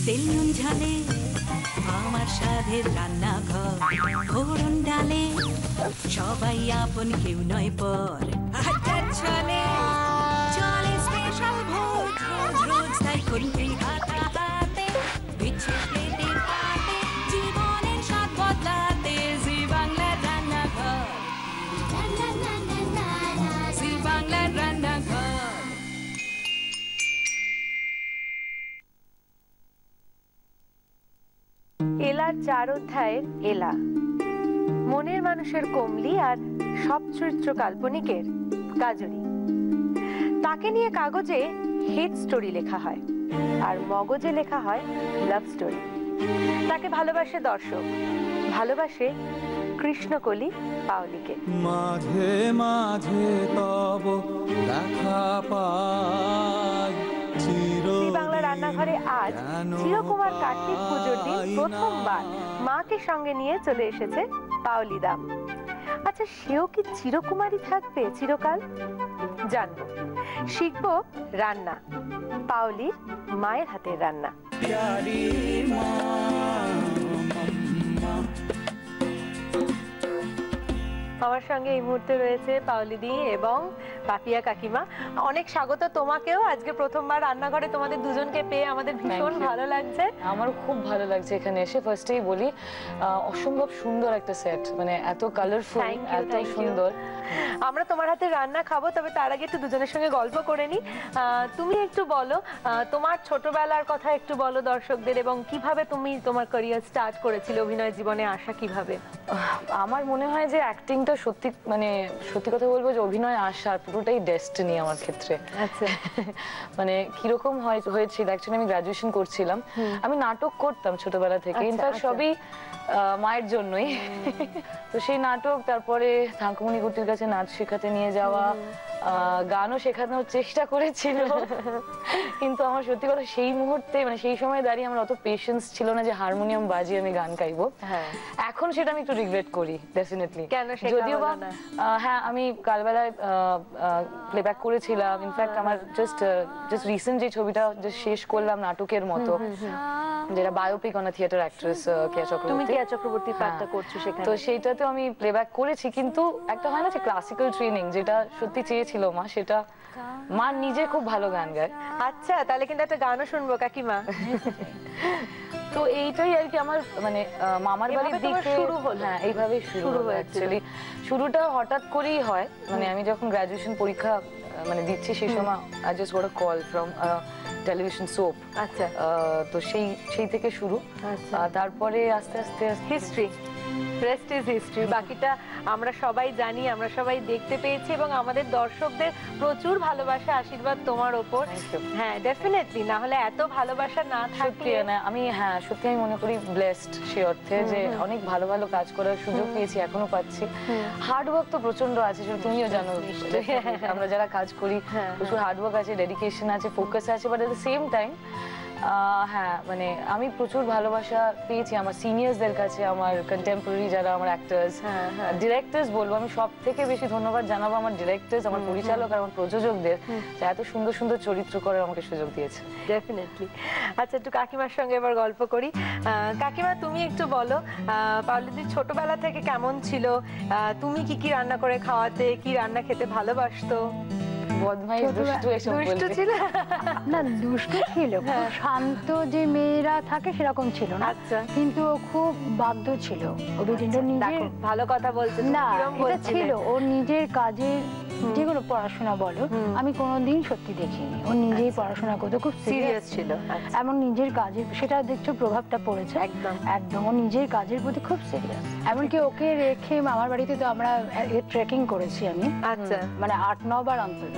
তেল নুন ঝালে আমার স্বাদের রান্নাঘর, ফোড়ন ডালে সবাই আপন, কেউ নয় পর। আড্ডার ছলে চলে স্পেশাল ভোজ, রোজ রোজ তাই খুন্তি হাতে বিচ্ছে প্লেটে পাতে, জীবনের স্বাদ বদলাতে জি বাংলার রান্নাঘর, জি বাংলার রান্নাঘর। এলার 4 অধ্যায়ের এলা, মনের মানুষের কমলি আর সব চরিত্র কাল্পনিকের কাজরি। তাকে নিয়ে কাগজে হিট স্টোরি লেখা হয় আর মগজে লেখা হয় লাভ স্টোরি। তাকে ভালোবাসে দর্শক, ভালোবাসে কৃষ্ণকলি পাওলিকে। মাঝে মাঝে তব দেখা পাই, বাংলা রান্নাঘরে আজ চিরকুমার কার্তিক পুজোর দিন প্রথমবার মাকে সঙ্গে নিয়ে চলে এসেছে পাওলি দা। আচ্ছা, সেও কি চিরকুমারী থাকবে চিরকাল? জানবো, শিখবো রান্না, পাওলির মায়ের হাতের রান্না। আমার সঙ্গে এই মুহূর্তে রয়েছে পাওলি দি এবং পাপিয়া কাকিমা। অনেক স্বাগত তোমাকেও। আজকে প্রথমবার রান্নাঘরে তোমাদের দুজনকে পেয়ে আমাদের ভীষণ ভালো লাগছে। আমারও খুব ভালো লাগছে এখানে এসে। ফার্স্টেই বলি, অসম্ভব সুন্দর একটা সেট, মানে এত কালারফুল, এত সুন্দর। আমরা তোমার হাতে রান্না খাবো, তবে তার আগে একটু দুজনের সঙ্গে গল্প করে নি। তুমি একটু বলো, তোমার ছোটবেলার কথা একটু বলো দর্শকদের, এবং কিভাবে তুমি তোমার ক্যারিয়ার স্টার্ট করেছিলে, অভিনয় জীবনে আসা কিভাবে? আমার মনে হয় যে অ্যাক্টিংটা সত্যি, মানে সত্যি কথা বলবো যে অভিনয় আসার পুরোটাই ডেস্টিনি আমার ক্ষেত্রে। আচ্ছা, মানে কিরকম হয়েছিল, অ্যাকচুয়ালি আমি গ্রাজুয়েশন করছিলাম, আমি নাটক করতাম ছোটবেলা থেকে, ইনফ্যাক্ট সবই মায়ের জন্যই। তো সেই নাটক, তারপরে থাঙ্কুমণি গুটির কাছে নাচ শেখাতে নিয়ে যাওয়া, গানও শেখানোর চেষ্টা করেছিল, কিন্তু আমার সত্যি কথা সেই মুহূর্তে, মানে সেই সময় দাঁড়িয়ে আমার অত পেশেন্স ছিল না যে হারমোনিয়াম বাজিয়ে আমি গান গাইবো। এখন সেটা আমি একটু রিগ্রেট করি ডেফিনেটলি। যদিও বা হ্যাঁ, আমি কালবেলায় প্লেব্যাক করেছিলাম। ইনফ্যাক্ট আমার জাস্ট রিসেন্ট যে ছবিটা শেষ করলাম নাটকের মতো, যেটা বায়োপিক অন থিয়েটার অ্যাক্ট্রেস কেয়া চক্রবর্তী, তুমি কেয়া চক্রবর্তীর পাঠটা করছো সেখানে। তো সেইটাতেও আমি প্লেব্যাক করেছি, কিন্তু একটা হয় না যে ক্লাসিক্যাল ট্রেনিং, যেটা সত্যি চেয়েছিল মা, সেটা মা নিজে খুব ভালো গান গায়। আচ্ছা, তাহলে কিন্তু একটা গানও শুনবো কাকিমা। তো এইটাই আর কি আমার, মানে মামার বাড়ির দিকে শুরু হলো। হ্যাঁ, এইভাবেই শুরু হলো। অ্যাকচুয়ালি শুরুটা হঠাৎ করেই হয়, মানে আমি যখন গ্রাজুয়েশন পরীক্ষা মানে দিচ্ছি সেই সময় I just got a call from television soap. আচ্ছা, তো সেই থেকে শুরু। তারপরে আস্তে আস্তে হিস্ট্রি, রেস্ট ইজ হিস্ট্রি। বাকিটা আমরা সবাই জানি, আমরা সবাই দেখতে পেয়েছি, এবং আমাদের দর্শকদের প্রচুর ভালোবাসা, আশীর্বাদ তোমার ওপর। হ্যাঁ, ডেফিনেটলি, না হলে এত ভালোবাসা না থাকলে আমি, হ্যাঁ সত্যি আমি মনে করি ব্লেসড সেই অর্থে যে অনেক ভালো ভালো কাজ করার সুযোগ পেয়েছি, এখনো পাচ্ছি। হার্ড ওয়ার্ক তো প্রচন্ড আছে, তুমিও জানো, আমরা যারা কাজ করি প্রচুর হার্ড ওয়ার্ক আছে, ডেডিকেশন আছে, ফোকাস আছে, but at the same time হ্যাঁ, মানে আমি প্রচুর ভালোবাসা পেয়েছি আমার সিনিয়রসদের কাছে, আমার কন্টেম্পোরারি যারা আমার অ্যাক্টর্স, ডিরেক্টর্স বলবো, আমি সব থেকে বেশি ধন্যবাদ জানাবো আমার ডিরেক্টর্স, আমার পরিচালক আর আমার প্রযোজকদের, যা এত সুন্দর সুন্দর চরিত্র করার আমাকে সুযোগ দিয়েছে। ডেফিনেটলি। আচ্ছা, একটু কাকিমার সঙ্গে এবার গল্প করি। কাকিমা, তুমি একটু বলো, পাওলিদির ছোটবেলা থেকে কেমন ছিল? তুমি কি কি রান্না করে খাওয়াতে, কি রান্না খেতে ভালোবাসতো? দুষ্টু ছিল না, দুষ্টু ছিল, শান্ত যে মেয়েরা থাকে সেরকম ছিল না, কিন্তু খুব বাধ্য ছিল। ভালো কথা বলছে না, এটা ছিল ওর নিজের কাজের, যেগুলো পড়াশোনা বলো, আমি কোনোদিন সত্যি দেখিনি। ও নিজেই পড়াশোনা করতে খুব সিরিয়াস ছিল, এবং নিজের কাজের, সেটা দেখছো প্রভাবটা পড়েছে একদম। ও নিজের কাজের প্রতি খুব সিরিয়াস। এমনকি ওকে রেখে মামার বাড়িতে তো আমরা ট্রেকিং করেছি আমি, আচ্ছা, মানে 8-9 বার অন্তত,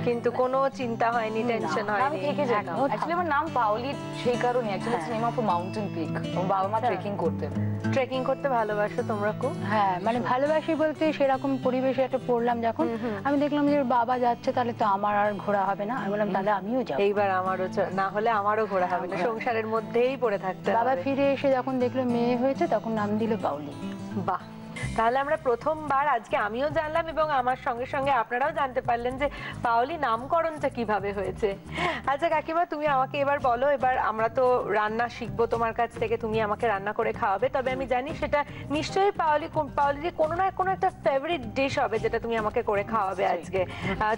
কিন্তু কোনো চিন্তা হয়নি, টেনশন হয়নি। আমি থেকে যেতাম। অ্যাকচুয়ালি আমার নাম পাওলি সেই কারণে, actually it's name of a mountain peak. আমার বাবা মা ট্রেকিং করতেন। ট্রেকিং করতে ভালোবাসো তোমরা খুব? হ্যাঁ, মানে ভালোবাসি বলতে সেরকম পরিবেশে একটা পড়লাম যখন, আমি দেখলাম যে বাবা যাচ্ছে, তাহলে তো আমার আর ঘোরা হবে না। আমি বললাম তাহলে আমিও যাব, এইবার আমারও, না হলে আমারও ঘোরা হবে না, সংসারের মধ্যেই পড়ে থাকতে হবে। বাবা ফিরে এসে যখন দেখলো মেয়ে হয়েছে, তখন নাম দিল পাওলি। বাহ, তাহলে আমরা প্রথমবার আজকে আমিও জানলাম এবং আমার সঙ্গে সঙ্গে আপনারাও জানতে পারলেন যে পাওলি নামকরণটা কিভাবে হয়েছে। আচ্ছা কাকিমা, তুমি আমাকে এবার বলো, এবার আমরা তো রান্না শিখবো তোমার কাছ থেকে, তুমি আমাকে রান্না করে খাওয়াবে। তবে আমি জানি সেটা নিশ্চয়ই পাওলির কোনো না কোনো একটা ফেভারিট ডিশ হবে যেটা তুমি আমাকে করে খাওয়াবে আজকে।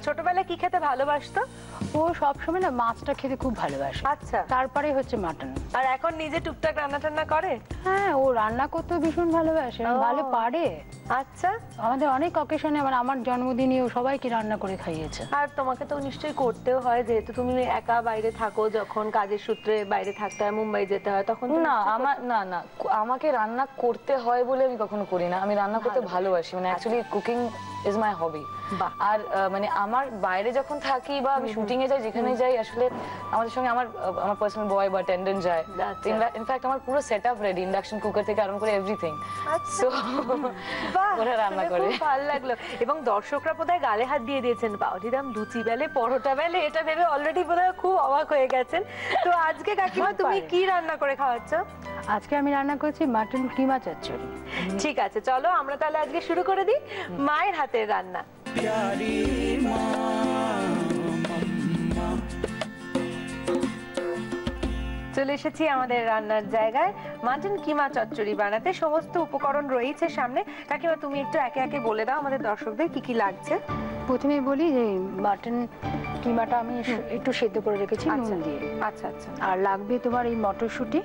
ছোটবেলায় কি খেতে ভালোবাসতো? ও সবসময় না মাছটা খেতে খুব ভালোবাসে। আচ্ছা, তারপরে হচ্ছে মাটন। আর এখন নিজে টুকটাক রান্না টান্না করে? হ্যাঁ, ও রান্না করতে ভীষণ ভালোবাসে, ভালো পারে। আচ্ছা, আমাদের অনেক অকেশনে, আমার জন্মদিনেও সবাইকে রান্না করে খাইয়েছে। আর তোমাকে তো নিশ্চয়ই করতেও হয়, যেহেতু তুমি একা বাইরে থাকো, যখন কাজের সূত্রে বাইরে থাকতে হয়, মুম্বাই যেতে হয়, তখন না আমাকে রান্না করতে হয় বলে আমি কখনো করি না। আমি রান্না করতে ভালোবাসি, মানে অ্যাকচুয়ালি কুকিং ইজ মাই হবি। আর মানে আমার বাইরে যখন থাকি বা আমি শুটিং এ যাই, যেখানে যাই, আসলে আমাদের সঙ্গে আমার পার্সোনাল বয় বা অ্যাটেন্ডেন্ট যায়। ইনফ্যাক্ট আমার পুরো সেটআপ রেডি, ইন্ডাকশন কুকার থেকে আরম্ভ করে এভরিথিং। সো ওরা রান্না করে। ভালো লাগলো। এবং দর্শকরা বোধহয় গালে হাত দিয়ে দিয়েছেন, পাউলিদাম লুচি বেলে, পরোটা বেলে, এটা ভেবে অলরেডি বোধহয় খুব অবাক হয়ে গেছেন। তো আজকে কাকিমা তুমি কি রান্না করে খাওয়াচ্ছ? আজকে আমি রান্না করছি মাটন কিমা চচ্চড়ি। ঠিক আছে, চলো আমরা তাহলে আজকে শুরু করে দিই মায়ের হাতের রান্না। प्यारी माँ চলে এসেছি আমাদের রান্নার জায়গায় মাটন কিমা চচ্চড়ি বানাতে। সমস্ত উপকরণ রয়েছে সামনে। কাকিমা তুমি একটু একে একে বলে দাও আমাদের দর্শকদের কি কি লাগছে। প্রথমে বলি যে মাটন কিমাটা আমি একটু সেদ্ধ করে রেখেছি নুন দিয়ে। আচ্ছা আচ্ছা। আর লাগবে তোমার এই মটরশুঁটি,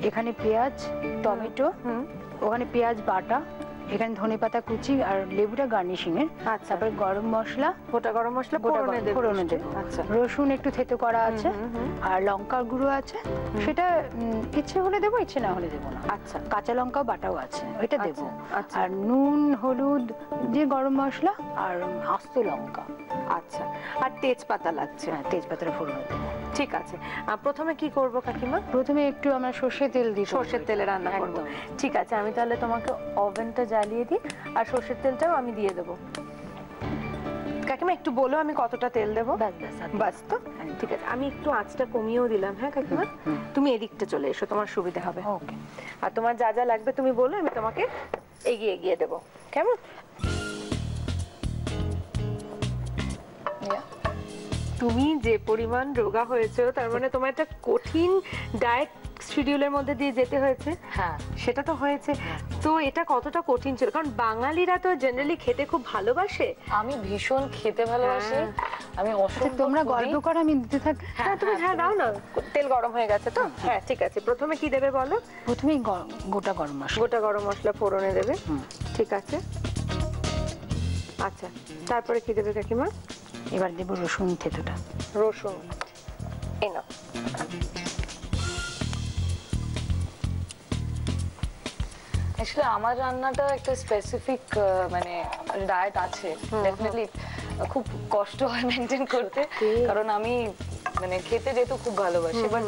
এখানে পেঁয়াজ, টমেটো, ওখানে পেঁয়াজ বাটা, এখানে ধনেপাতা কুচি আর লেবুটা গার্নিশিং এর। তারপরে গরম মশলা, গোটা গরম মশলা ফোড়নে দেব। আচ্ছা, রসুন একটু থেতো করা আছে, আর লঙ্কার গুঁড়ো আছে, সেটা ইচ্ছে হলে দেবো, ইচ্ছে না হলে দেবো না। আচ্ছা, কাঁচা লঙ্কা বাটাও আছে, ওইটা দেবো। আর নুন, হলুদ দিয়ে গরম মশলা আর আস্ত লঙ্কা। আচ্ছা, আর তেজপাতা লাগছে। হ্যাঁ, তেজপাতাটা ফোড়নে দেবো। ঠিক আছে, প্রথমে কি করব কাকিমা? প্রথমে একটু আমরা সর্ষের তেল দিই, সর্ষের তেলে রান্না করব। ঠিক আছে, আমি তাহলে তোমাকে ওভেনটা জ্বালিয়ে দিই আর সর্ষের তেলটাও আমি দিয়ে দেবো। কাকিমা একটু বলো আমি কতটা তেল দেবো? বাস তো? ঠিক আছে, আমি একটু আঁচটা কমিয়েও দিলাম। হ্যাঁ কাকিমা, তুমি এদিকটা চলে এসো, তোমার সুবিধা হবে। ওকে। আর তোমার যা যা লাগবে তুমি বলো, আমি তোমাকে এগিয়ে এগিয়ে দেবো, কেমন? তুমি যে পরিমাণ রোগা হয়েছো, তার মানে তোমার একটা কঠিন ডায়েট শিডিউলের মধ্যে দিয়ে যেতে হয়েছে। হ্যাঁ, সেটা তো হয়েছে। তো এটা কতটা কঠিন ছিল? কারণ বাঙালিরা তো জেনারেলি খেতে খুব ভালোবাসে। আমি ভীষণ খেতে ভালোবাসি। আমি অসম্ভব। তোমরা গল্প করো, আমি দিতে থাকি। হ্যাঁ তুমি হ্যাঁ দাও না। তেল গরম হয়ে গেছে তো? হ্যাঁ ঠিক আছে। প্রথমে কি দেবে বলো? প্রথমেই গোটা গরম মশলা। গোটা গরম মশলা ফোড়নে দেবে। ঠিক আছে। আচ্ছা, তারপরে কি দেবে কাকিমা? এবার দেবো রসুন থেতোটা। রসুন এনো। আসলে আমার রান্নাটা একটা স্পেসিফিক মানে ডায়েট আছে। ডেফিনেটলি খুব কষ্ট হয় মেনটেন করতে, কারণ আমি মানে খেতে যেহেতু খুব ভালোবাসি। বাট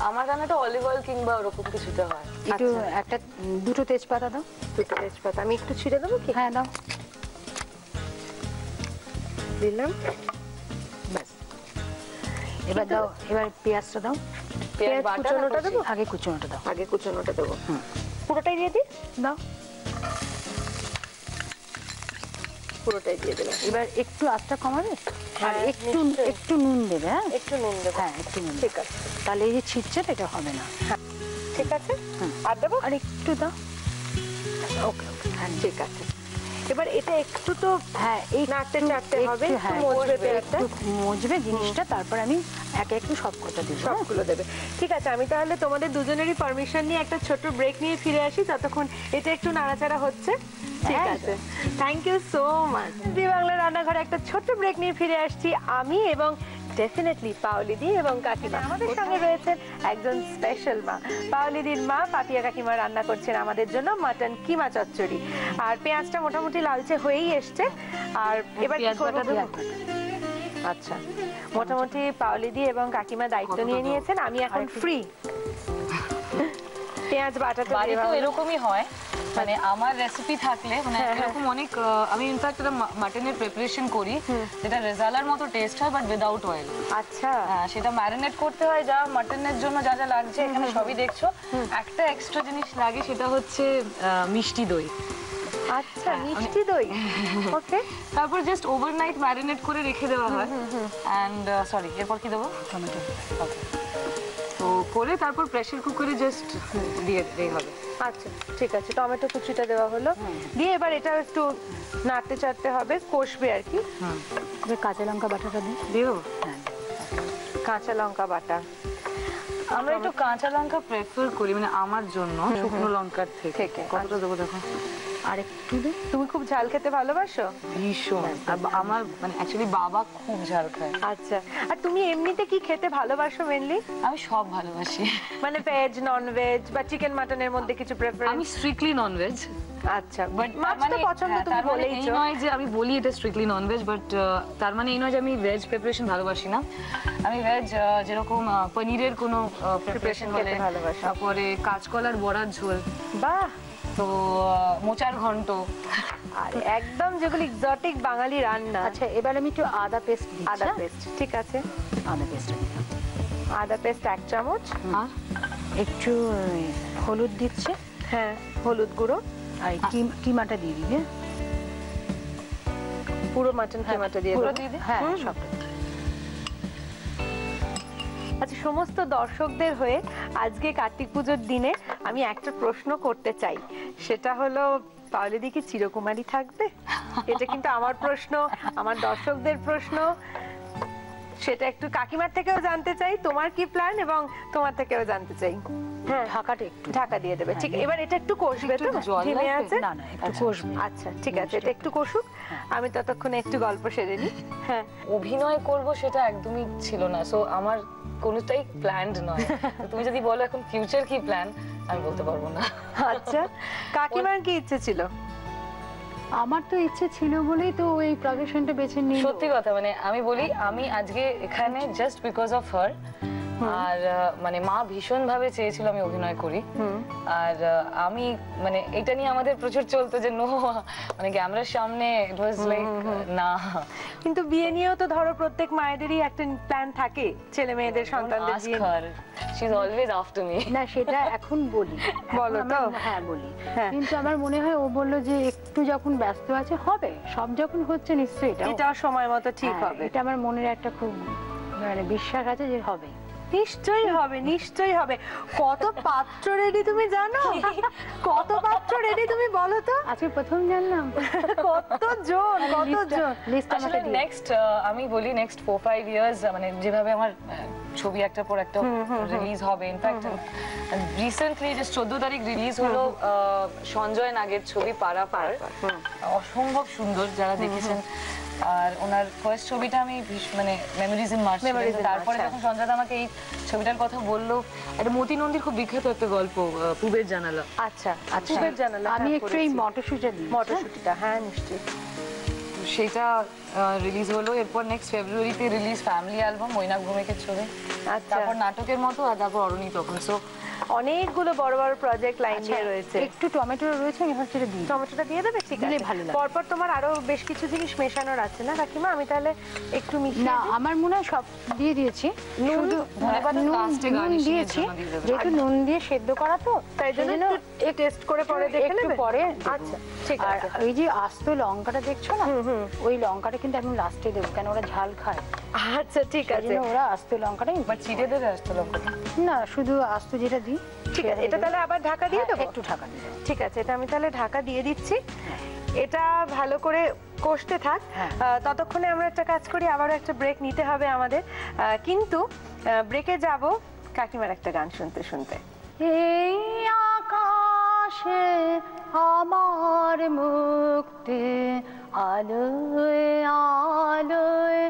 আমার রান্নাটা অলিভ অয়েল কিংবা ওরকম কিছুতে হয়। একটু একটা দুটো তেজপাতা দাও। দুটো তেজপাতা আমি একটু ছিঁড়ে দেবো কি? হ্যাঁ দাও। দিলাম। ব্যাস, এবার দাও। এবার পেঁয়াজটা দাও। পেঁয়াজ কুচনোটা দেবো? আগে কুচনোটা দাও। আগে কুচনোটা দেবো। পুরোটাই দিয়ে দিই? দাও। পুরোটাই দিয়ে দিলাম। এবার একটু আঁচটা কমাবে আর একটু একটু নুন দেবে। হ্যাঁ একটু নুন দেবো। হ্যাঁ একটু নুন। ঠিক আছে, তাহলে এই যে ছিটছে এটা হবে না। ঠিক আছে। আর দেবো? আর একটু দাও। ওকে ওকে, হ্যাঁ ঠিক আছে। এবার এটা একটু তো হ্যাঁ এই নাড়তে চাড়তে হবে, একটু হ্যাঁ মজবে পেঁয়াজটা। একটু মজবে জিনিসটা, তারপর আমি একে একটু সবকটা দেবো। সবগুলো দেবে। ঠিক আছে, আমি তাহলে তোমাদের দুজনেরই পারমিশন নিয়ে একটা ছোট ব্রেক নিয়ে ফিরে আসি, ততক্ষণ এটা একটু নাড়াচাড়া হচ্ছে। ঠিক আছে, থ্যাংক ইউ সো মাচ। জি বাংলা রান্নাঘরে একটা ছোট্ট ব্রেক নিয়ে ফিরে আসছি আমি এবং ডেফিনেটলি পাওলিদি এবং কাকিমা। আমাদের সঙ্গে রয়েছেন একজন স্পেশাল মা। পাওলিদির মা পাপিয়া কাকিমা রান্না করছেন আমাদের জন্য মাটন কিমা চচ্চড়ি। আর পেঁয়াজটা মোটামুটি লালচে হয়েই এসছে। আর এবার কি করবো? আচ্ছা, মোটামুটি পাওলিদি এবং কাকিমা দায়িত্ব নিয়ে নিয়েছেন, আমি এখন ফ্রি। পেঁয়াজ বাটাটা বাড়িতেও এরকমই হয়, মানে আমার রেসিপি থাকলে মানে এরকম অনেক আমি ইনফ্যাক্ট একটা মাটনের প্রিপারেশন করি যেটা রেজালার মতো টেস্ট হয় বাট উইদাউট অয়েল। আচ্ছা, সেটা ম্যারিনেট করতে হয় যা মাটনের জন্য যা যা লাগছে এখানে সবই দেখছো। একটা এক্সট্রা জিনিস লাগে, সেটা হচ্ছে মিষ্টি দই। আচ্ছা, মিষ্টি দই। ওকে। তারপর জাস্ট ওভারনাইট ম্যারিনেট করে রেখে দেওয়া হয়। এন্ড সরি, এরপর কি দেবো? টমেটো। ওকে। তো করে তারপর প্রেসার কুকারে জাস্ট দিয়ে দিলেই হবে। আচ্ছা, ঠিক আছে, টমেটো কুচিটা দেওয়া হলো, দিয়ে এবার এটা একটু নাড়তে চাড়তে হবে, কষবে আর কি। কাঁচা লঙ্কা বাটাটা দিই। দিয়ে দেবো? কাঁচা লঙ্কা বাটা। আমরা একটু কাঁচা লঙ্কা প্রেফার করি, মানে আমার জন্য শুকনো লঙ্কার থেকে। কতটা দেবো দেখো? আর একটু দিই। তুমি খুব ঝাল খেতে ভালোবাসো? ভীষণ। আর আমার মানে অ্যাকচুয়ালি বাবা খুব ঝাল খায়। আচ্ছা, আর তুমি এমনিতে কি খেতে ভালোবাসো মেনলি? আমি সব ভালোবাসি, মানে ভেজ, নন ভেজ বা চিকেন মাটনের মধ্যে কিছু প্রেফারেন্স? আমি স্ট্রিক্টলি নন ভেজ। আচ্ছা, বাট মাছ তো পছন্দ, তুমি বলেইছো। এই নয় যে আমি বলি এটা স্ট্রিক্টলি নন ভেজ, বাট তার মানে এই নয় যে আমি ভেজ প্রিপারেশন ভালোবাসি না। আমি ভেজ যেরকম পনিরের কোনো প্রিপারেশন হলে ভালোবাসি, তারপরে কাঁচকলার বড়ার ঝোল, বাহ, তো মোচার ঘন্ট, আর একদম যেগুলো এক্সোটিক বাঙালি রান্না। আচ্ছা, এবার আমি একটু আদা পেস্ট দিই। আদা পেস্ট, ঠিক আছে, আদা পেস্ট, আদা পেস্ট 1 চামচ। আর একটু হলুদ দিচ্ছে। হ্যাঁ, হলুদ গুঁড়ো। আর কিমাটা দিয়ে দিবে। পুরো মাটন কিমাটা দিয়ে পুরো দেবো? দিয়ে দিই? হ্যাঁ, সবটা। আচ্ছা, সমস্ত দর্শকদের হয়ে আজকে কার্তিক পুজোর দিনে আমি একটা প্রশ্ন করতে চাই, সেটা হলো পাওলিদি কি চিরকুমারী থাকবে? এটা কিন্তু আমার প্রশ্ন, আমার দর্শকদের প্রশ্ন, সেটা একটু কাকিমার থেকেও জানতে চাই, তোমার কি প্ল্যান, এবং তোমার থেকেও জানতে চাই। হ্যাঁ, ঢাকাটা একটু ঢাকা দিয়ে দেবে, ঠিক। এবার এটা একটু কষবে তো, জল ধিমে লাগবে? আছে? না না, একটু কষবে। আচ্ছা, ঠিক আছে, এটা একটু কষুক, আমি ততক্ষণে একটু গল্প সেরে নিই। হ্যাঁ, অভিনয় করব সেটা একদমই ছিল না, সো আমার কোনোটাই প্ল্যান্ড নয়। তো তুমি যদি বলো এখন ফিউচার কি প্ল্যান, আমি বলতে পারবো না। আচ্ছা, কাকিমার কি ইচ্ছে ছিল? আমার তো ইচ্ছে ছিল বলেই তো ওই প্রফেশনটা বেছে নিই। সত্যি কথা, মানে আমি বলি আমি আজকে এখানে জাস্ট বিকজ অফ হার। আর মানে মা ভীষণ ভাবে চেয়েছিল আমি অভিনয় করি, আর আমি মানে এটা নিয়ে আমাদের প্রচুর চলতো যে নো, মানে ক্যামেরার সামনে ইট ওয়াজ লাইক না। কিন্তু বিয়ে নিয়েও তো ধরো প্রত্যেক মায়েদেরই একটা প্ল্যান থাকে, ছেলে মেয়েদের, সন্তানদের Ask বিয়ে। her. She's always after me. না, সেটা এখন বলি। বলো তো। হ্যাঁ, বলি। হ্যাঁ। কিন্তু আমার মনে হয় ও বললো যে একটু যখন ব্যস্ত আছে হবে, সব যখন হচ্ছে নিশ্চয়ই এটাও সময় মতো ঠিক হ্যাঁ, হবে। এটা আমার মনের একটা খুব মানে বিশ্বাস আছে যে হবে। নিশ্চয়ই হবে, নিশ্চয়ই হবে। কত পাত্র রেডি তুমি জানো? কত পাত্র রেডি তুমি বলো তো? আজকে প্রথম জানলাম। কতজন, কতজন। লিস্ট আসলে আমাকে দিও। নেক্সট আমি বলি নেক্সট 4-5 ইয়ার্স মানে যেভাবে আমার ছবি একটার পর একটা রিলিজ হবে, ইনফ্যাক্ট রিসেন্টলি জাস্ট 14 তারিখ রিলিজ হলো সঞ্জয় নাগের ছবি পারাপার, অসম্ভব সুন্দর, যারা দেখেছেন। আর ওনার ফার্স্ট ছবিটা আমি মানে মেমোরিজ ইন মার্চ, তারপরে যখন সঞ্জয় আমাকে এই ছবিটার কথা বললো, একটা মতি নন্দীর খুব বিখ্যাত একটা গল্প, পূবের জানালা। আচ্ছা, পূবের জানালা, আমি একটু এই মটরশুঁটিটা দিই। মটরশুঁটিটা, হ্যাঁ নিশ্চয়ই। সেটা রিলিজ হলো। এরপর নেক্সট ফেব্রুয়ারিতে রিলিজ ফ্যামিলি অ্যালবাম মৈনাক ভৌমিকের ছবি, আচ্ছা, তারপর নাটকের মতো, আর তারপর অরুণী তখন। সো অনেকগুলো বড় বড় প্রজেক্ট লাইন দিয়ে রয়েছে। একটু টমেটো রয়েছে, আমি ভাবছি এটা দিই। টমেটোটা দিয়ে দেবে? ঠিক আছে, ভালো লাগে। পরপর তোমার আরো বেশ কিছু জিনিস মেশানোর আছে না কাকিমা? আমি তাহলে একটু মিশিয়ে না, দিই। আমার মনে হয় সব দিয়ে দিয়েছি। শুধু ধনেপাতা নুন last এ garnishing এর দিয়েছি, জন্য দিয়ে দেবে। যেহেতু নুন দিয়ে সেদ্ধ করা তো, তাই জন্য একটু টেস্ট করে পরে দেখে একটু নেবে? পরে। আচ্ছা, ঠিক আর আছে। ওই যে আস্ত লঙ্কাটা দেখছো না, ওই লঙ্কাটা কিন্তু আমি লাস্টে দেবো, কেন ওরা ঝাল খায়। আচ্ছা, ঠিক সেই আছে, জন্য ওরা আস্ত লঙ্কাটাই। বা চিড়ে দেবে আসতে লঙ্কা? না, শুধু আস্ত যেটা দিই ঠিক আছে। এটা তাহলে আবার ঢাকা দিয়ে দেবো? একটু ঢাকা দিয়ে দেবো। ঠিক আছে, এটা আমি তাহলে ঢাকা দিয়ে দিচ্ছি। এটা ভালো করে কষতে থাক। ততক্ষণে আমরা একটা কাজ করি, আবারও একটা ব্রেক নিতে হবে আমাদের, কিন্তু ব্রেকে যাব কাকিমার একটা গান শুনতে শুনতে। এই আকাশে আমার মুক্তি, আলোয় আলোয়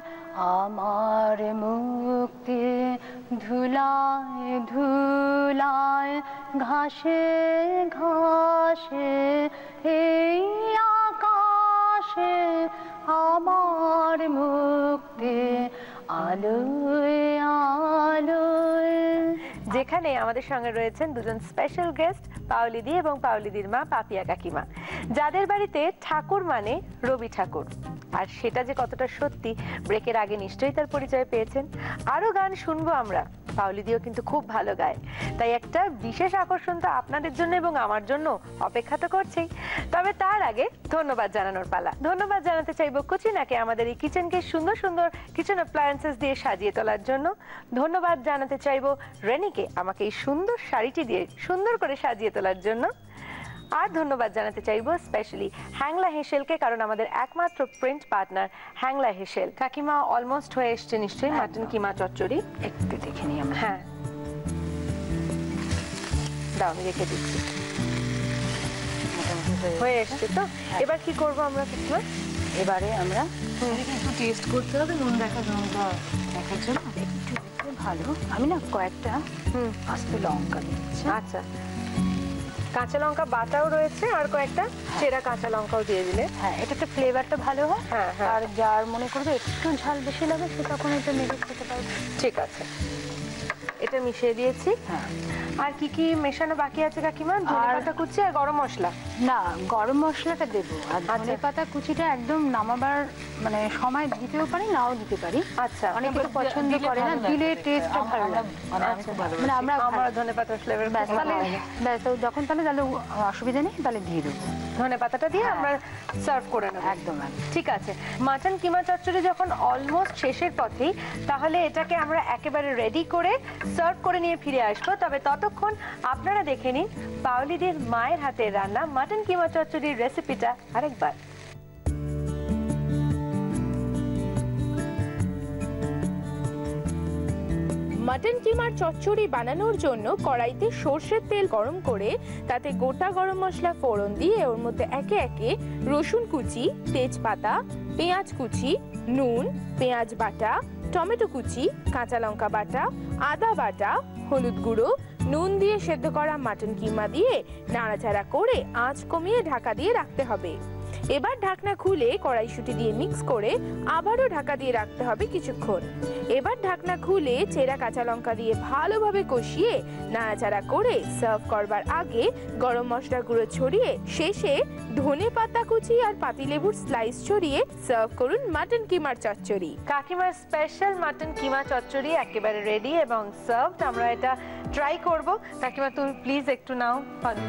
আমার মুক্তি, ধুলায় ধুলায় ঘাসে ঘাসে, এই আকাশে আমার মুক্তি, আলোয় আলোয়। যেখানে আমাদের সঙ্গে রয়েছেন দুজন স্পেশাল গেস্ট, পাওলিদি এবং পাওলিদির মা পাপিয়া কাকিমা, যাদের বাড়িতে ঠাকুর মানে রবি ঠাকুর। আর সেটা যে কতটা সত্যি ব্রেকের আগে নিশ্চয়ই তার পরিচয় পেয়েছেন। আরো গান শুনবো আমরা, পাউলিদিও কিন্তু খুব ভালো গায়, তাই একটা বিশেষ আকর্ষণ তো আপনাদের জন্য এবং আমার জন্য অপেক্ষা তো করছেই। তবে তার আগে ধন্যবাদ জানানোর পালা। ধন্যবাদ জানাতে চাইবো কুচিনাকে আমাদের এই কিচেনকে সুন্দর সুন্দর কিচেন অ্যাপ্লায়েন্সেস দিয়ে সাজিয়ে তোলার জন্য। ধন্যবাদ জানাতে চাইবো রেনিকে আমাকে এই সুন্দর শাড়িটি দিয়ে সুন্দর করে সাজিয়ে তোলার জন্য। আর ধন্যবাদ জানাতে চাইবো স্পেশালি হ্যাংলা হেসেলকে, কারণ আমাদের একমাত্র প্রিন্ট পার্টনার হ্যাংলা হেসেল। কাকিমা অলমোস্ট হয়ে এসছে নিশ্চয়ই মাটন কিমা চচ্চড়ি। একটু দেখে নিই আমরা। হ্যাঁ দাও আমি রেখে দিচ্ছি। হয়ে এসছে তো, এবার কি করবো আমরা কাকিমা? এবারে আমরা একটু টেস্ট করতে হবে, নুন দেখার জন্য একটু ভালো, আমি না কয়েকটা আস্ত লঙ্কা দিচ্ছি। আচ্ছা, কাঁচা লঙ্কা বাটাও রয়েছে আর কয়েকটা চেরা কাঁচা লঙ্কাও দিয়ে দিলে হ্যাঁ, এটা একটা ফ্লেভারটা ভালো হয়। হ্যাঁ হ্যাঁ, আর যার মনে করবে একটু ঝাল বেশি লাগে সে তখন এটা মেরে খেতে পারবে। ঠিক আছে, এটা মিশিয়ে দিয়েছি। হ্যাঁ, আর কি কি মেশানো বাকি আছে কাকিমা? ধনেপাতা কুচি আর গরম মশলা। না, গরম মশলাটা দেবো, আর ধনেপাতা কুচিটা একদম নামাবার মানে সময় দিতেও পারি, নাও দিতে পারি। আচ্ছা, অনেকে তো পছন্দ করে না, দিলে টেস্টটা ভালো লাগে। মানে আমরা ধনেপাতা ফ্লেভার ব্যাস যখন তাহলে অসুবিধা নেই, তাহলে দিয়ে দেবো। ধনেপাতাটা দিয়ে আমরা সার্ভ করে নেব। একদম ঠিক আছে। মাটন কিমা চচ্চড়ি যখন অলমোস্ট শেষের পথেই, তাহলে এটাকে আমরা একেবারে রেডি করে সার্ভ করে নিয়ে ফিরে আসবো। তবে ততক্ষণ আপনারা দেখে নিন পাউলিদির মায়ের হাতের রান্না মাটন কিমা চচ্চড়ির রেসিপিটা আরেকবার। মাটন কিমার চচ্চড়ি বানানোর জন্য কড়াইতে সর্ষের তেল গরম করে তাতে গোটা গরম মশলা ফোড়ন দিয়ে ওর মধ্যে একে একে রসুন কুচি, তেজপাতা, পেঁয়াজ কুচি, নুন, পেঁয়াজ বাটা, টমেটো কুচি, কাঁচা লঙ্কা বাটা, আদা বাটা, হলুদ গুঁড়ো, নুন দিয়ে সেদ্ধ করা মাটন কিমা দিয়ে নাড়াচাড়া করে আঁচ কমিয়ে ঢাকা দিয়ে রাখতে হবে। এবার ঢাকনা খুলে কড়াইশুঁটি দিয়ে মিক্স করে আবারও ঢাকা দিয়ে রাখতে হবে কিছুক্ষণ। এবার ঢাকনা খুলে চেরা কাঁচা লঙ্কা দিয়ে ভালোভাবে কষিয়ে নাড়াচাড়া করে সার্ভ করবার আগে গরম মশলা গুঁড়ো ছড়িয়ে শেষে ধনেপাতা কুচি আর পাতিলেবুর স্লাইস ছড়িয়ে সার্ভ করুন মাটন কিমার চচ্চড়ি। কাকিমার স্পেশাল মাটন কিমা চচ্চড়ি একেবারে রেডি এবং সার্ভড। আমরা এটা ট্রাই করব। কাকিমা তুমি প্লিজ একটু নাও।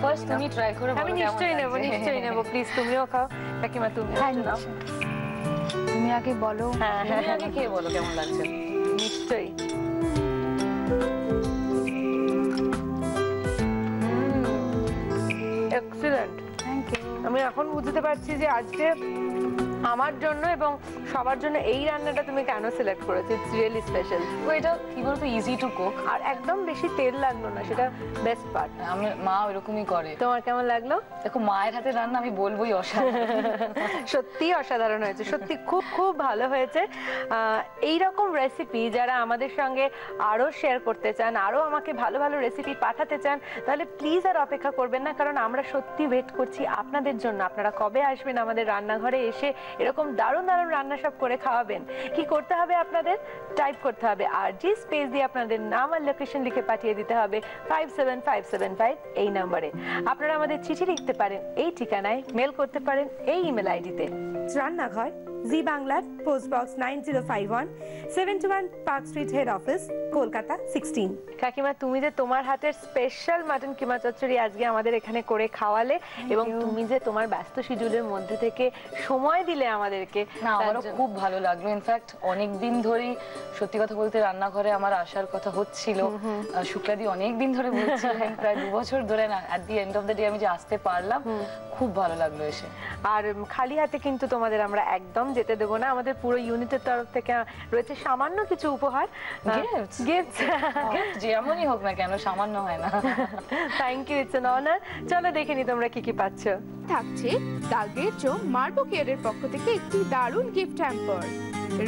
ফার্স্ট তুমি ট্রাই করে বলো। আমি নিশ্চয়ই নেব, নিশ্চয়ই নেব। প্লিজ তুমিও খাও। কাকিমা তুমি একটু নাও। তুমি আগে বলো। হ্যাঁ হ্যাঁ, আগে খেয়ে বলো কেমন লাগছে। নিশ্চয়ই। Excellent, thank you. আমি এখন বুঝতে পারছি যে আজকে আমার জন্য এবং সবার জন্য এই রান্নাটা তুমি কেন সিলেক্ট করেছো। It's really special. তো এটা কি বলতো, ইজি টু কুক আর একদম বেশি তেল লাগলো না, সেটা বেস্ট পার্ট। আমার মা ওইরকমই করে। তোমার কেমন লাগলো? দেখো মায়ের হাতে রান্না আমি বলবোই অসাধারণ। সত্যি অসাধারণ হয়েছে, সত্যি খুব খুব ভালো হয়েছে। এইরকম রেসিপি যারা আমাদের সঙ্গে আরো শেয়ার করতে চান, আরো আমাকে ভালো ভালো রেসিপি পাঠাতে চান, তাহলে প্লিজ আর অপেক্ষা করবেন না, কারণ আমরা সত্যি ওয়েট করছি আপনাদের জন্য। আপনারা কবে আসবেন আমাদের রান্নাঘরে এসে এরকম দারুণ দারুণ রান্না সব করে খাওয়াবেন। কি করতে হবে আপনাদের? টাইপ করতে হবে আর জি স্পেস দিয়ে আপনাদের নাম আর লোকেশন লিখে পাঠিয়ে দিতে হবে 57575 এই নম্বরে। আপনারা আমাদের চিঠি লিখতে পারেন এই ঠিকানায়, মেল করতে পারেন এই ইমেল আইডিতে। রান্নাঘর, জি বাংলার, post box 9051, 71 park street, head office, Kolkata 16। কাকিমা তুমি যে তোমার হাতের স্পেশাল মাটন কিমা চচ্চড়ি আজকে আমাদের এখানে করে খাওয়ালে এবং তুমি যে তোমার ব্যস্ত শিডিউলের মধ্যে থেকে সময় দিলে আমাদেরকে, না আমারও খুব ভালো লাগলো। ইনফ্যাক্ট অনেকদিন ধরেই সত্যি কথা বলতে রান্নাঘরে আমার আসার কথা হচ্ছিল। শুক্লাদি অনেকদিন ধরে বলছিলেন, প্রায় 2 বছর ধরে। না, at the end of the day আমি যে আসতে পারলাম, খুব ভালো লাগলো এসে। আর খালি হাতে কিন্তু তোমাদের আমরা একদম যেতে দেবো না। আমাদের পুরো ইউনিটের তরফ থেকে রয়েছে সামান্য কিছু উপহার, গিফট যেমনই হোক না কেন, সামান্য হয় না। Thank you, it's an honour. চলো দেখে নি তোমরা কি কি পাচ্ছ। থাকছে দালবেরচো মার্বো কেয়ারের পক্ষ থেকে একটি দারুণ গিফট হ্যাম্পার।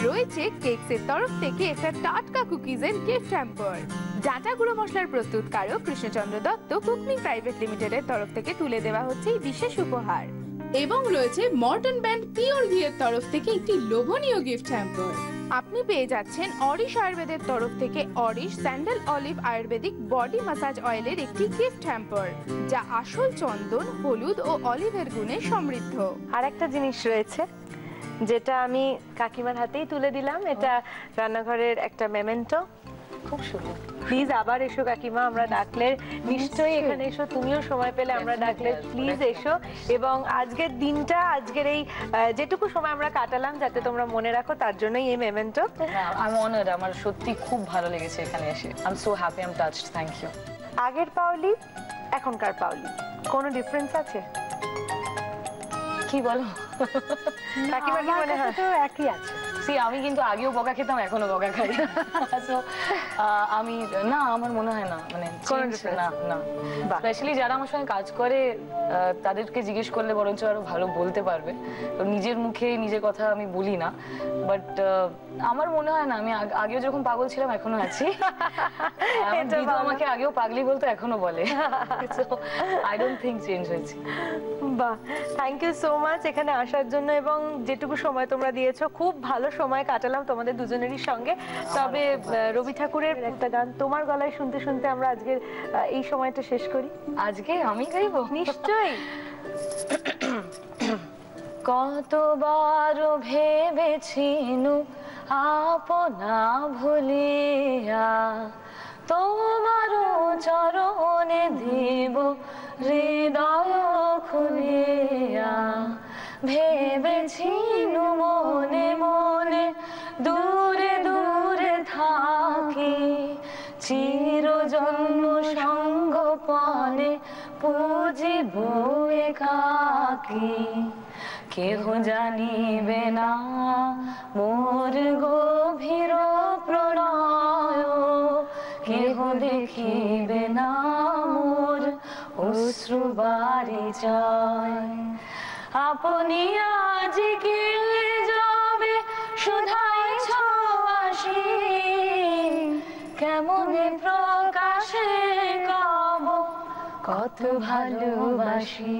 রয়েছে কেকসের তরফ থেকে একটা টাটকা কুকিজের গিফট হ্যাম্পার। ডাটা গুঁড়ো মশলার প্রস্তুতকারক কৃষ্ণচন্দ্র দত্ত কুকিং প্রাইভেট লিমিটেডের তরফ থেকে তুলে দেওয়া হচ্ছে এই বিশেষ উপহার। এবং রয়েছে মর্টন ব্যান্ড পিওর ঘিয়ের তরফ থেকে একটি লোভনীয় গিফট হ্যাম্পার। আপনি পেয়ে যাচ্ছেন অরিশ আয়ুর্বেদের তরফ থেকে অরিশ sandal olive ayurvedic body massage অয়েলের একটি গিফট হ্যাম্পার, যা আসল চন্দন, হলুদ ও অলিভের গুণে সমৃদ্ধ। আর একটা জিনিস রয়েছে যেটা আমি কাকিমার হাতেই তুলে দিলাম। এটা রান্নাঘরের একটা মেমেন্টো। খুব সুন্দর। প্লিজ আবার এসো কাকিমা, আমরা ডাকলে নিশ্চয়ই এখানে এসো, তুমিও সময় পেলে আমরা ডাকলে প্লিজ এসো। এবং আজকের দিনটা, আজকের এই যেটুকু সময় আমরা কাটালাম যাতে তোমরা মনে রাখো, তার জন্যই এই মেমেন্টো। আই এম অনার্ড, আমার সত্যি খুব ভালো লেগেছে এখানে এসে। I am so happy, I am touched, thank you. আগের পাওলি এখনকার পাওলি কোনো ডিফারেন্স আছে? কি বলো? কাকিমা কি মনে হয়? তো একই আছে। আমি কিন্তু আগেও বকা খেতাম, এখনো বকা খাই। So, আমি না, আমার মনে হয় না, মানে না না, স্পেশালি যারা আমার সঙ্গে কাজ করে তাদেরকে জিজ্ঞেস করলে বরঞ্চ আরো ভালো বলতে পারবে। তো নিজের মুখে নিজের কথা আমি বলি না, বাট আমার মনে হয় না, আমি আগেও যখন পাগল ছিলাম এখনো আছি। দিদু আমাকে আগেও পাগলি বলতো, এখনো বলে। আই ডোন্ট থিংক চেঞ্জ হয়েছে। বাহ, থ্যাংক ইউ সো মাচ এখানে আসার জন্য, এবং যেটুকু সময় তোমরা দিয়েছো খুব ভালো সময় কাটালাম তোমাদের দুজনেরই সঙ্গে। তবে রবি ঠাকুরের একটা গান তোমার গলায় শুনতে শুনতে আমরা আজকের এই সময়টা শেষ করি। আজকে আমি গাইবো? নিশ্চয়ই। কতবার ভেবেছিনু আপনা ভুলিয়া, তোমারও চরণে দেব হৃদয় খুলিয়া। ভেবেছিনু মনে মনে দূরে দূরে থাকি, চিরজন্ম সঙ্গপনে পুজিব একাকী। কেহ জানিবে না মোর গভীর প্রণয়, কেহ দেখিবে না মোর অশ্রু বারি যায়। আপনি আজকে যাবে শুধাইছ আসি, কেমনে প্রকাশে কব কত ভালোবাসি।